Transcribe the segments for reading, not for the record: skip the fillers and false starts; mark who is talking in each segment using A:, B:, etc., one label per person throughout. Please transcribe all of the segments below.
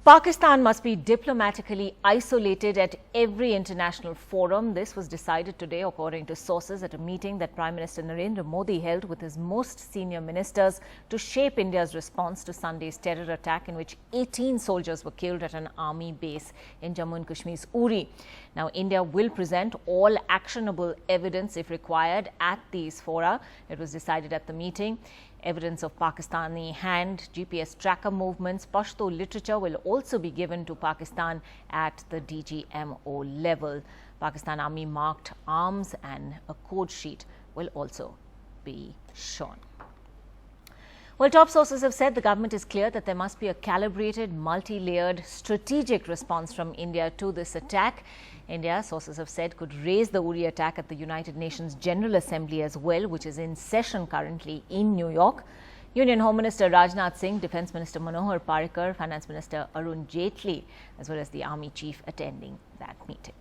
A: Pakistan must be diplomatically isolated at every international forum. This was decided today, according to sources, at a meeting that Prime Minister Narendra Modi held with his most senior ministers to shape India's response to Sunday's terror attack, in which 18 soldiers were killed at an army base in Jammu and Kashmir's Uri. Now, India will present all actionable evidence, if required, at these fora. It was decided at the meeting. Evidence of Pakistani hand, GPS tracker movements, Pashto literature will also be given to Pakistan at the DGMO level. Pakistan Army marked arms and a code sheet will also be shown. Well, top sources have said the government is clear that there must be a calibrated, multi-layered strategic response from India to this attack. India, sources have said, could raise the Uri attack at the United Nations General Assembly as well, which is in session currently in New York. Union Home Minister Rajnath Singh, Defence Minister Manohar Parrikar, Finance Minister Arun Jaitley, as well as the Army Chief attending that meeting.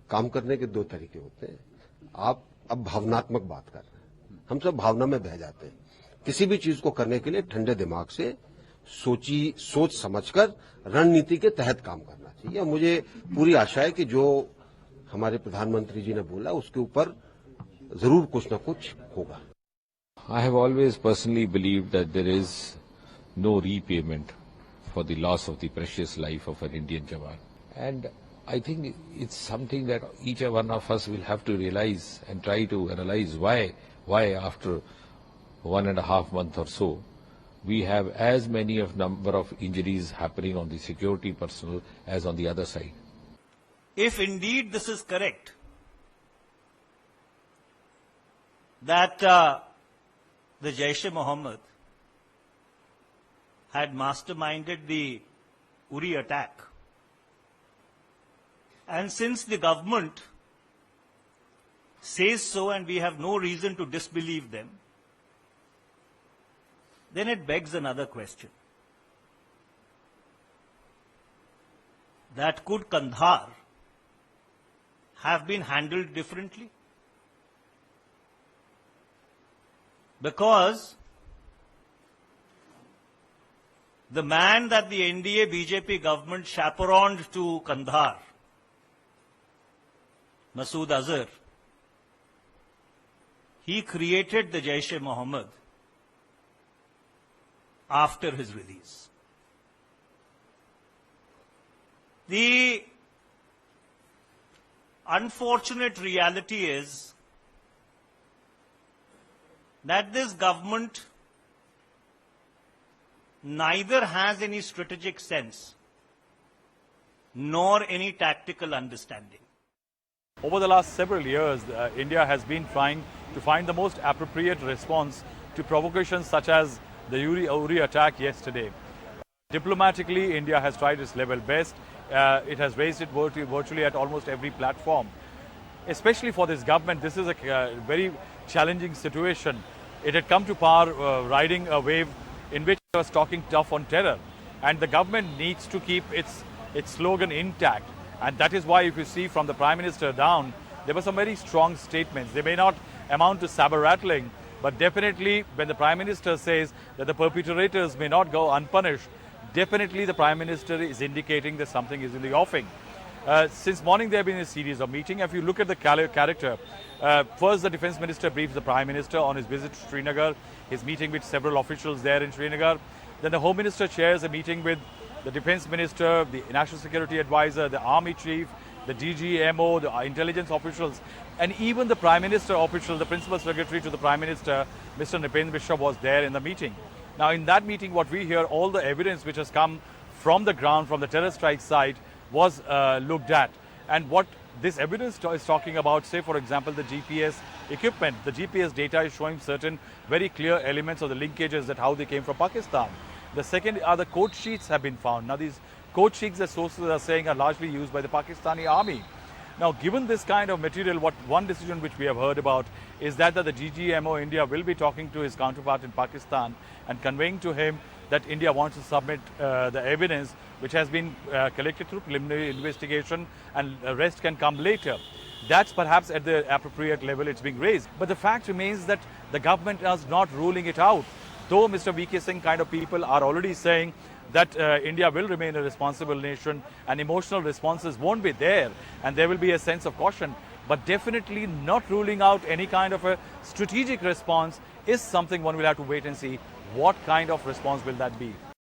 B: काम करने के दो तरीके होते हैं। आप अब भावनात्मक बात कर रहे हैं, हम सब भावना में बह जाते हैं। किसी भी चीज को करने के लिए ठंडे दिमाग से सोच समझकर रणनीति के तहत काम करना चाहिए। मुझे पूरी आशा है कि जो हमारे प्रधानमंत्री जी ने बोला उसके ऊपर जरूर कुछ न कुछ होगा।
C: I have always personally believed that there is no repayment for the loss of the precious life of an Indian Jawan. And I think it's something that each one of us will have to realize and try to analyze why after 1.5 months or so, we have as many of number of injuries happening on the security personnel as on the other side.
D: If indeed this is correct, that the Jaish-e-Mohammed had masterminded the Uri attack, and since the government says so and we have no reason to disbelieve them, then it begs another question. That could Kandahar have been handled differently? Because the man that the NDA BJP government chaperoned to Kandahar, Masood Azhar, he created the Jaish-e-Mohammed after his release. The unfortunate reality is that this government neither has any strategic sense nor any tactical understanding.
E: Over the last several years, India has been trying to find the most appropriate response to provocations such as the Uri attack yesterday. Diplomatically, India has tried its level best. It has raised it virtually at almost every platform. Especially for this government, this is a very challenging situation. It had come to power riding a wave in which it was talking tough on terror. And the government needs to keep its slogan intact. And that is why, if you see from the Prime Minister down, there were some very strong statements. They may not amount to saber rattling, but definitely when the Prime Minister says that the perpetrators may not go unpunished, definitely the Prime Minister is indicating that something is in the offing. Since morning there have been a series of meetings. If you look at the character, first the Defence Minister briefs the Prime Minister on his visit to Srinagar, his meeting with several officials there in Srinagar. Then the Home Minister chairs a meeting with the Defence Minister, the National Security Advisor, the Army Chief, the DGMO, the intelligence officials, and even the Prime Minister official, the Principal Secretary to the Prime Minister, Mr. Nipendra Mishra, was there in the meeting. Now, in that meeting, what we hear, all the evidence which has come from the ground, from the terror strike site, was looked at. And what this evidence is talking about, say, for example, the GPS equipment. The GPS data is showing certain very clear elements of the linkages that how they came from Pakistan. The second are the code sheets have been found. Now, these code sheets, the sources are saying, are largely used by the Pakistani army. Now, given this kind of material, one decision which we have heard about is that the DGMO India will be talking to his counterpart in Pakistan and conveying to him that India wants to submit the evidence which has been collected through preliminary investigation, and the rest can come later. That's perhaps at the appropriate level it's being raised. But the fact remains that the government is not ruling it out. though Mr. VK Singh kind of people are already saying that India will remain a responsible nation and emotional responses won't be there and there will be a sense of caution, but definitely not ruling out any kind of a strategic response is something one will have to wait and see what kind of response will that be.